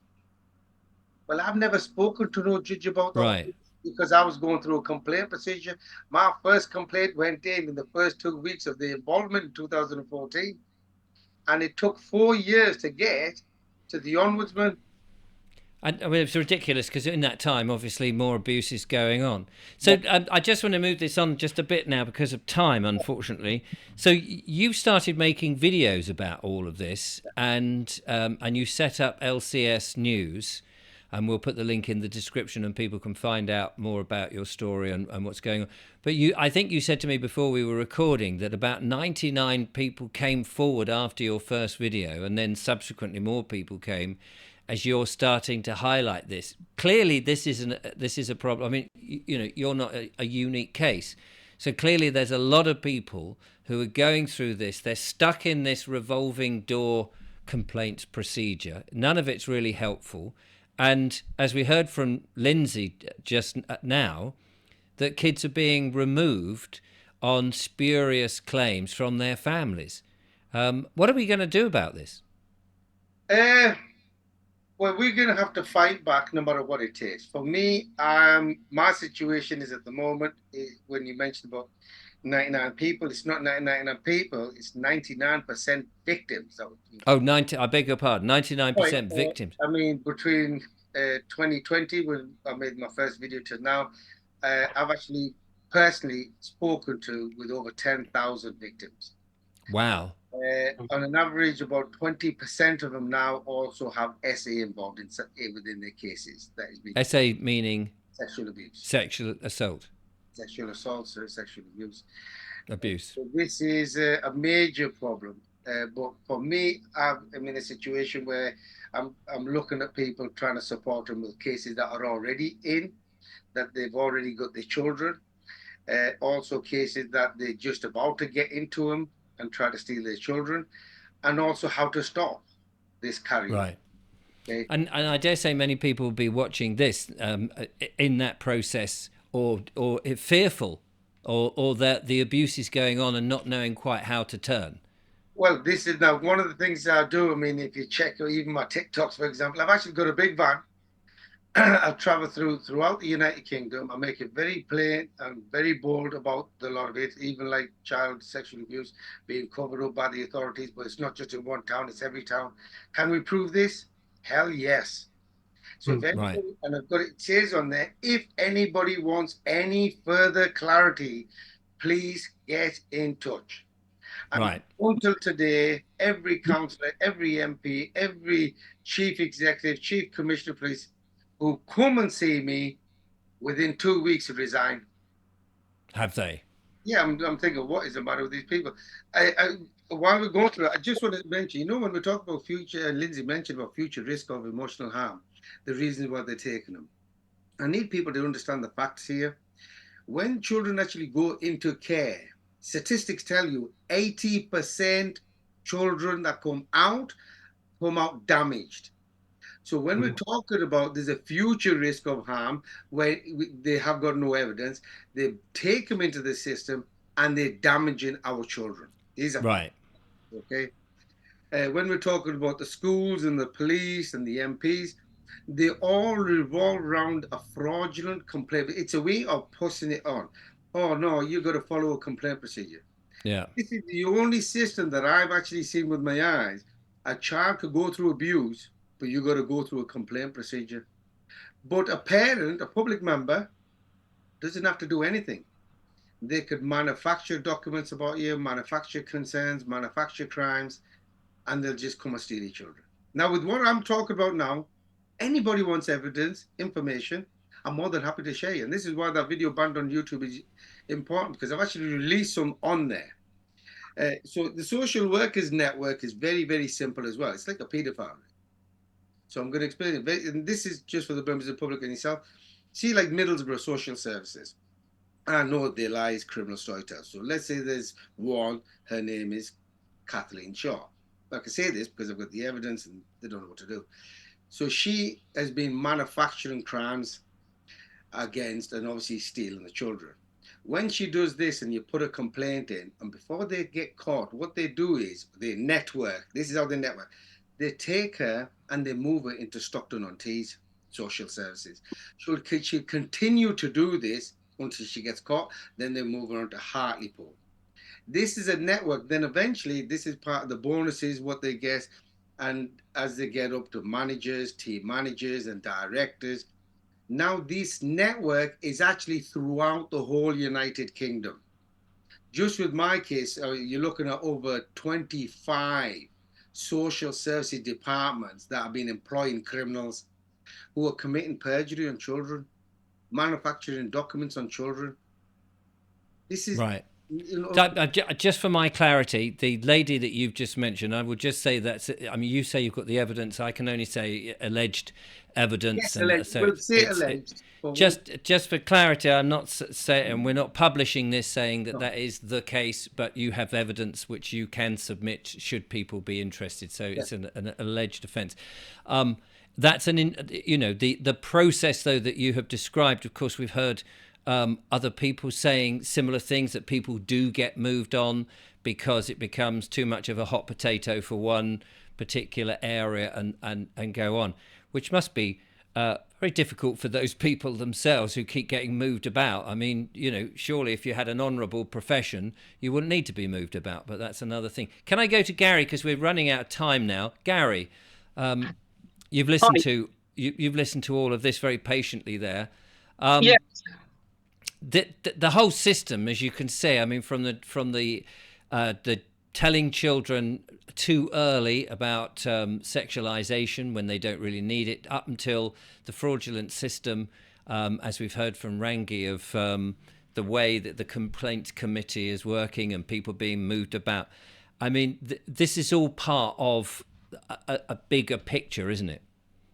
Well, I've never spoken to no judge about that. Right. Because I was going through a complaint procedure. My first complaint went in the first 2 weeks of the involvement in 2014. And it took 4 years to get to the ombudsman. And I mean, it's ridiculous because in that time, obviously, more abuse is going on. So I just want to move this on just a bit now because of time, unfortunately. So you started making videos about all of this, and you set up LCS News, and we'll put the link in the description, and people can find out more about your story and what's going on. But I think you said to me before we were recording that about 99 people came forward after your first video, and then subsequently more people came as you're starting to highlight this. Clearly, this is a problem. I mean, you're not a unique case. So clearly, there's a lot of people who are going through this. They're stuck in this revolving door complaints procedure. None of it's really helpful. And as we heard from Lyndsey just now, that kids are being removed on spurious claims from their families. What are we going to do about this? Well, we're going to have to fight back no matter what it takes. For me, my situation is at the moment, when you mentioned about 99 people, it's not 99 people, it's 99% victims. I beg your pardon, 99% victims. I mean, between 2020, when I made my first video, to now, I've actually personally spoken to with over 10,000 victims. Wow. On an average, about 20% of them now also have SA involved within their cases. That is being SA meaning? Sexual abuse. Sexual assault. Sexual assault, so sexual abuse. Abuse. So this is a major problem. But for me, I'm in a situation where I'm looking at people trying to support them with cases that are already in, that they've already got their children. Also cases that they're just about to get into them and try to steal their children, and also how to stop this carry. Right. Okay. And I dare say many people will be watching this in that process, or fearful, or that the abuse is going on and not knowing quite how to turn. Well, this is now one of the things I do. I mean, if you check even my TikToks, for example, I've actually got a big van. I've traveled throughout the United Kingdom. I make it very plain and very bold about a lot of it, even like child sexual abuse being covered up by the authorities. But it's not just in one town, it's every town. Can we prove this? Hell yes. So if anybody, right. And I've got it says on there, if anybody wants any further clarity, please get in touch. And right. Until today, every councillor, every MP, every chief executive, chief commissioner of police who come and see me within 2 weeks have resigned. Have they? Yeah, I'm thinking, what is the matter with these people? While we're going through it, I just want to mention, when we talk about future, and Lyndsey mentioned about future risk of emotional harm, the reasons why they're taking them. I need people to understand the facts here. When children actually go into care, statistics tell you 80% children that come out damaged. So when we're talking about there's a future risk of harm where they have got no evidence, they take them into the system and they're damaging our children. These are right. Okay. When we're talking about the schools and the police and the MPs, they all revolve around a fraudulent complaint. It's a way of pushing it on. Oh no, you got to follow a complaint procedure. Yeah. This is the only system that I've actually seen with my eyes. A child could go through abuse, but you got to go through a complaint procedure. But a parent, a public member, doesn't have to do anything. They could manufacture documents about you, manufacture concerns, manufacture crimes, and they'll just come and steal your children. Now, with what I'm talking about now, Anybody wants evidence, information, I'm more than happy to share you. And this is why that video banned on YouTube is important, because I've actually released some on there. So the social workers network is very, very simple as well. It's like a paedophile. So I'm going to explain it. And this is just for the members of the public and yourself. See, like Middlesbrough Social Services. I know they lie as criminal storytellers. So let's say there's one, her name is Kathleen Shaw. I can say this because I've got the evidence and they don't know what to do. So she has been manufacturing crimes against and obviously stealing the children. When she does this and you put a complaint in, and before they get caught, what they do is they network. This is how they network. They take her and they move her into Stockton-on-Tees Social Services. So she'll continue to do this until she gets caught. Then they move her on to Hartlepool. This is a network. Then eventually, this is part of the bonuses, what they get. And as they get up to managers, team managers, and directors, now this network is actually throughout the whole United Kingdom. Just with my case, you're looking at over 25 social services departments that have been employing criminals who are committing perjury on children, manufacturing documents on children. This is right. Just for my clarity, the lady that you've just mentioned, I would just say that's, I mean, you say you've got the evidence. I can only say alleged evidence. Yes, and alleged. so We'll say alleged. Just for clarity, I'm not saying, and we're not publishing this saying that that is the case, but you have evidence which you can submit should people be interested. So it's an alleged offence. That's the process though that you have described. Of course, we've heard other people saying similar things, that people do get moved on because it becomes too much of a hot potato for one particular area and go on, which must be very difficult for those people themselves who keep getting moved about. I mean, surely if you had an honourable profession, you wouldn't need to be moved about, but that's another thing. Can I go to Gary, because we're running out of time now? Gary, you've listened to all of this very patiently there. Yes. The whole system, as you can see, I mean, from the telling children too early about sexualization when they don't really need it, up until the fraudulent system, as we've heard from Rangy, of the way that the complaint committee is working and people being moved about. I mean, this is all part of a bigger picture, isn't it?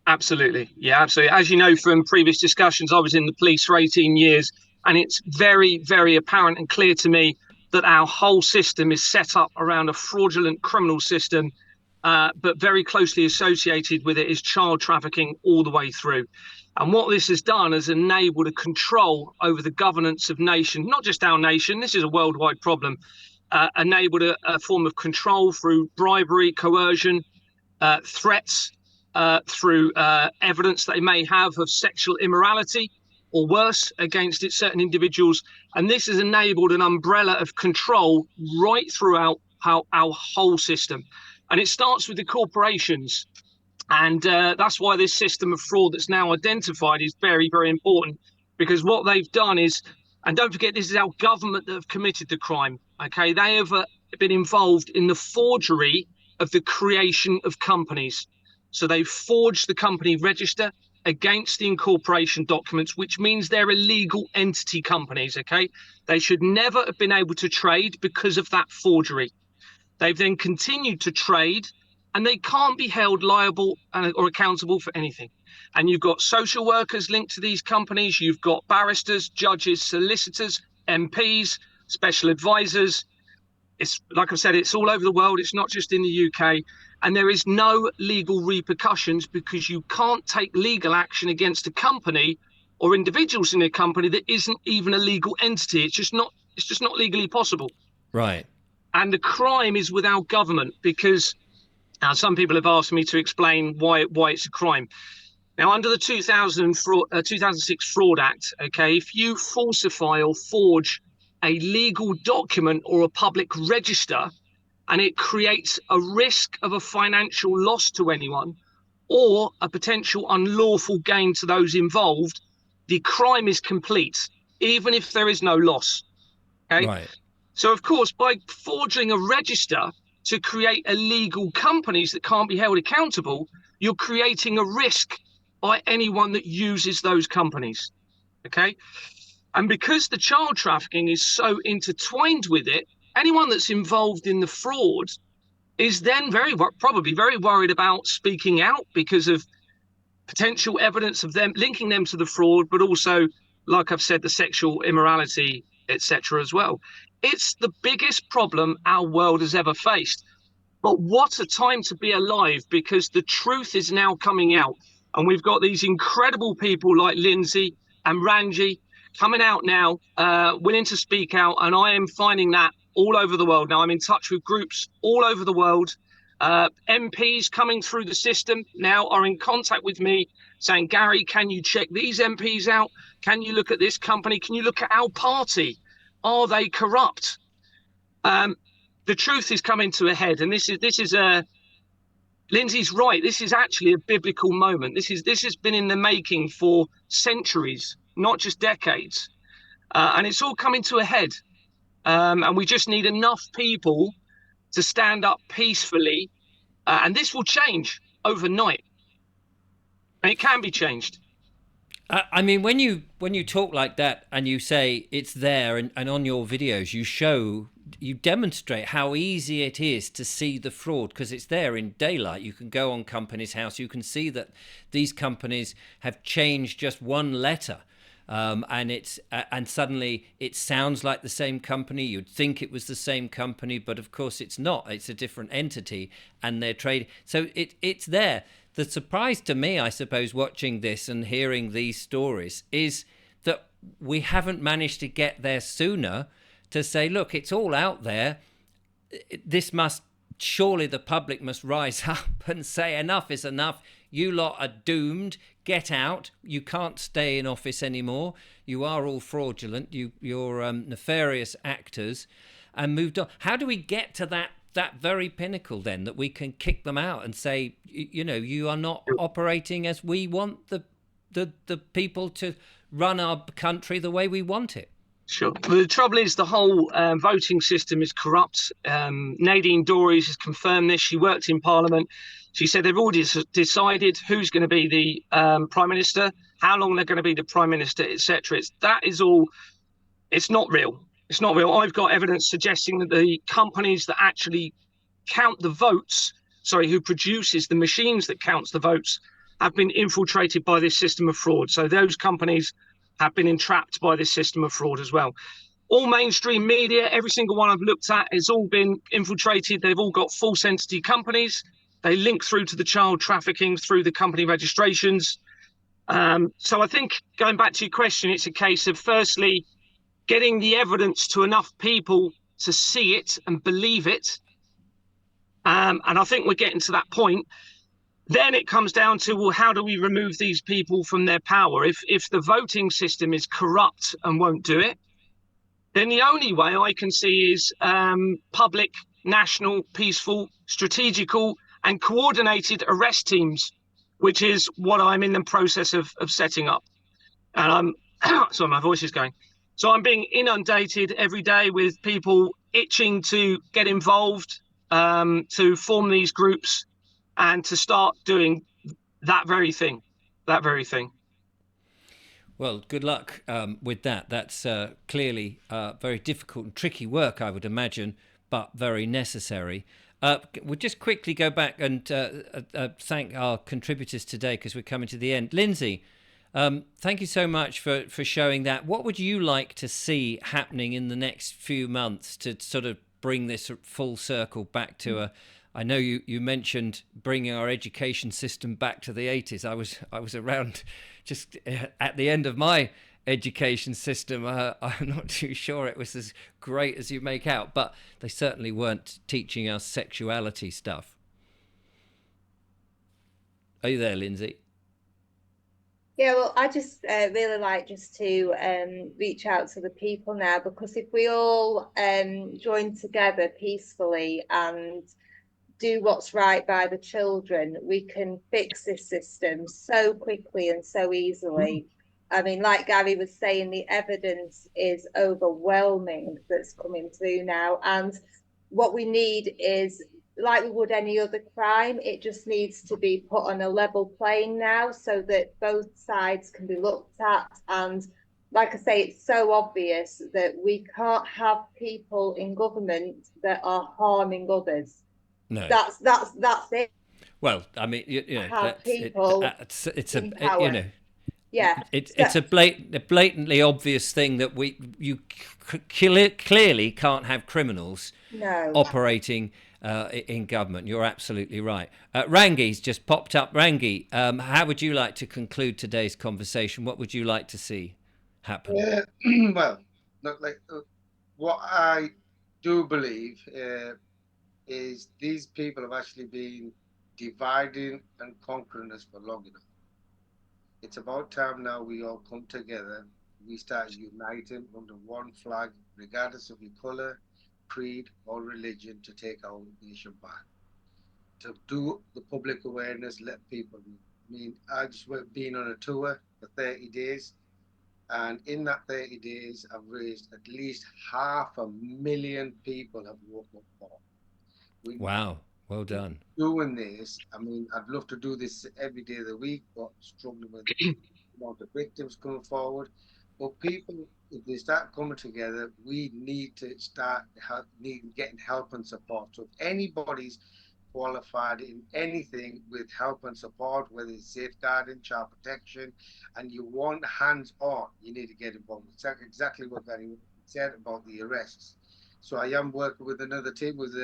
Absolutely. Yeah, absolutely. As you know from previous discussions, I was in the police for 18 years. And it's very, very apparent and clear to me that our whole system is set up around a fraudulent criminal system, but very closely associated with it is child trafficking all the way through. And what this has done is enabled a control over the governance of nation, not just our nation, this is a worldwide problem, enabled a form of control through bribery, coercion, threats, through evidence they may have of sexual immorality, or worse, against certain individuals. And this has enabled an umbrella of control right throughout our whole system. And it starts with the corporations. And that's why this system of fraud that's now identified is very, very important, because what they've done is, and don't forget, this is our government that have committed the crime. Okay, they have been involved in the forgery of the creation of companies. So they've forged the company register against the incorporation documents, which means they're illegal entity companies, okay? They should never have been able to trade because of that forgery. They've then continued to trade, and they can't be held liable or accountable for anything. And you've got social workers linked to these companies, you've got barristers, judges, solicitors, MPs, special advisors. It's like I said, it's all over the world, it's not just in the UK. And there is no legal repercussions, because you can't take legal action against a company or individuals in a company that isn't even a legal entity. It's just not legally possible. Right. And the crime is with our government, because some people have asked me to explain why it's a crime. Now, under the 2006 Fraud Act, okay, if you falsify or forge a legal document or a public register, and it creates a risk of a financial loss to anyone or a potential unlawful gain to those involved, the crime is complete, even if there is no loss. Okay. Right. So, of course, by forging a register to create illegal companies that can't be held accountable, you're creating a risk by anyone that uses those companies. Okay. And because the child trafficking is so intertwined with it, anyone that's involved in the fraud is then probably very worried about speaking out because of potential evidence of them linking them to the fraud, but also, like I've said, the sexual immorality, etc. as well. It's the biggest problem our world has ever faced. But what a time to be alive, because the truth is now coming out. And we've got these incredible people like Lyndsey and Rangy coming out now, willing to speak out. And I am finding that all over the world now. I'm in touch with groups all over the world. MPs coming through the system now are in contact with me saying, Gary, can you check these MPs out? Can you look at this company? Can you look at our party? Are they corrupt? The truth is coming to a head, and this is Lyndsey's right. This is actually a biblical moment. This has been in the making for centuries, not just decades, and it's all coming to a head. And we just need enough people to stand up peacefully, and this will change overnight, and it can be changed. I mean, when you talk like that and you say it's there, and on your videos you demonstrate how easy it is to see the fraud, because it's there in daylight. You can go on Companies House, you can see that these companies have changed just one letter, and suddenly it sounds like the same company. You'd think it was the same company, but of course it's not. It's a different entity, and they're trading. So it's there. The surprise to me, I suppose, watching this and hearing these stories is that we haven't managed to get there sooner, to say, look, it's all out there. Surely the public must rise up and say enough is enough. You lot are doomed. Get out. You can't stay in office anymore. You are all fraudulent. You're nefarious actors, and moved on. How do we get to that very pinnacle then, that we can kick them out and say, you are not operating as we want the people to run our country the way we want it? Sure. But the trouble is the whole voting system is corrupt. Nadine Dorries has confirmed this. She worked in Parliament. She said they've already decided who's going to be the Prime Minister, how long they're going to be the Prime Minister, etc. It's not real. It's not real. I've got evidence suggesting that the companies that actually count the votes, who produces the machines that counts the votes, have been infiltrated by this system of fraud. So those companies have been entrapped by this system of fraud as well. All mainstream media, every single one I've looked at, has all been infiltrated. They've all got false entity companies. They link through to the child trafficking through the company registrations. So I think, going back to your question, it's a case of firstly getting the evidence to enough people to see it and believe it. And I think we're getting to that point. Then it comes down to, well, how do we remove these people from their power? If the voting system is corrupt and won't do it, then the only way I can see is public, national, peaceful, strategical, and coordinated arrest teams, which is what I'm in the process of setting up. And sorry, my voice is going. So I'm being inundated every day with people itching to get involved, to form these groups, and to start doing that very thing. Well, good luck with that. That's clearly very difficult and tricky work, I would imagine, but very necessary. We'll just quickly go back and thank our contributors today, because we're coming to the end. Lyndsey, thank you so much for showing that. What would you like to see happening in the next few months to sort of bring this full circle back to I know you mentioned bringing our education system back to the 80s. I was around just at the end of my education system. I'm not too sure it was as great as you make out, but they certainly weren't teaching us sexuality stuff. Are you there, Lyndsey? Yeah, well, I just really like just to reach out to the people now, because if we all join together peacefully and do what's right by the children, we can fix this system so quickly and so easily. I mean, like Gary was saying, the evidence is overwhelming that's coming through now. And what we need is like we would any other crime. It just needs to be put on a level plane now so that both sides can be looked at. And like I say, it's so obvious that we can't have people in government that are harming others. No. That's it. Well, I mean, you know, Have people it's in a power. you know, Yeah, it's a blatantly obvious thing that you clearly can't have criminals operating in government. You're absolutely right. Rangy's just popped up. Rangy, how would you like to conclude today's conversation? What would you like to see happen? Well, what I do believe is these people have actually been dividing and conquering us for long enough. It's about time now we all come together. We start uniting under one flag, regardless of your color, creed, or religion, to take our nation back. To do the public awareness, let people know. I mean, I just been on a tour for 30 days. And in that 30 days, I've raised at least 500,000 people have woken up for. Wow, well done. Doing this, I mean, I'd love to do this every day of the week, but struggling with the victims coming forward. But people, if they start coming together, we need to start getting help and support. So if anybody's qualified in anything with help and support, whether it's safeguarding, child protection, and you want hands-on, you need to get involved. It's exactly what Gary said about the arrests. So I am working with another team with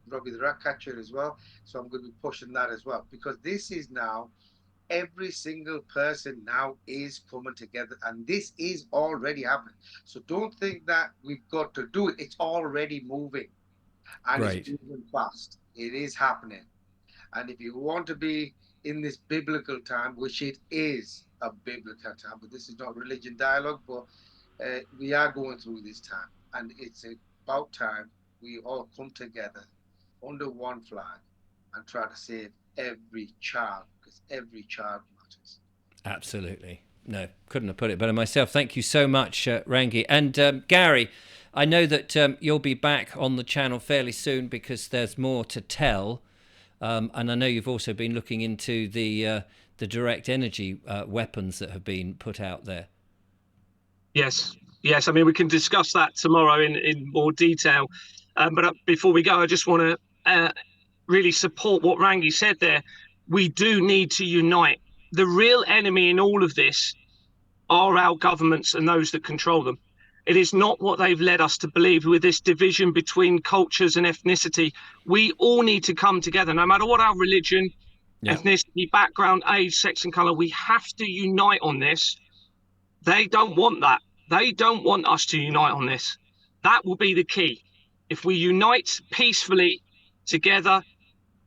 Robbie the Rat Catcher as well. So I'm going to be pushing that as well, because this is now, every single person now is coming together, and this is already happening. So don't think that we've got to do it. It's already moving, and Great. It's moving fast. It is happening. And if you want to be in this biblical time, which it is a biblical time, but this is not religion dialogue, but we are going through this time, and it's about time we all come together under one flag and try to save every child, because every child matters. Absolutely. No, couldn't have put it better myself. Thank you so much, Rangy. And Gary, I know that you'll be back on the channel fairly soon because there's more to tell. And I know you've also been looking into the direct energy weapons that have been put out there. Yes. I mean, we can discuss that tomorrow in more detail. But before we go, I just want to really support what Rangy said there. We do need to unite. The real enemy in all of this are our governments and those that control them. It is not what they've led us to believe with this division between cultures and ethnicity. We all need to come together, no matter what our religion, ethnicity, background, age, sex, and color. We have to unite on this. They don't want that. They don't want us to unite on this. That will be the key. If we unite peacefully together,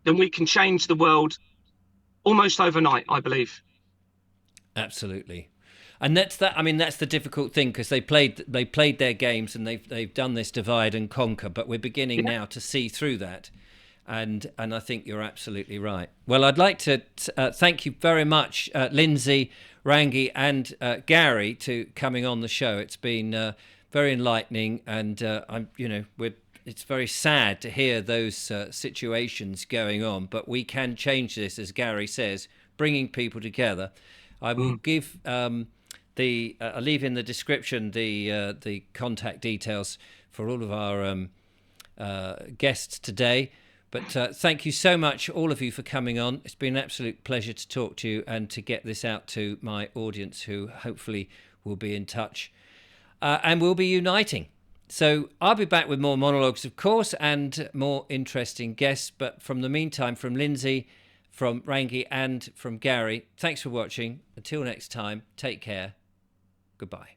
then we can change the world almost overnight, I believe. Absolutely. And that's that. I mean, that's the difficult thing, because they played their games and they've done this divide and conquer. But we're beginning now to see through that, and I think you're absolutely right. Well, I'd like to thank you very much, Lyndsey, Rangy, and Gary, to coming on the show. It's been very enlightening, and it's very sad to hear those situations going on. But we can change this, as Gary says, bringing people together. I will give. I'll leave in the description the contact details for all of our guests today. But thank you so much, all of you, for coming on. It's been an absolute pleasure to talk to you and to get this out to my audience, who hopefully will be in touch and we'll be uniting. So I'll be back with more monologues, of course, and more interesting guests. But from the meantime, from Lyndsey, from Rangy, and from Gary, thanks for watching. Until next time, take care. Goodbye.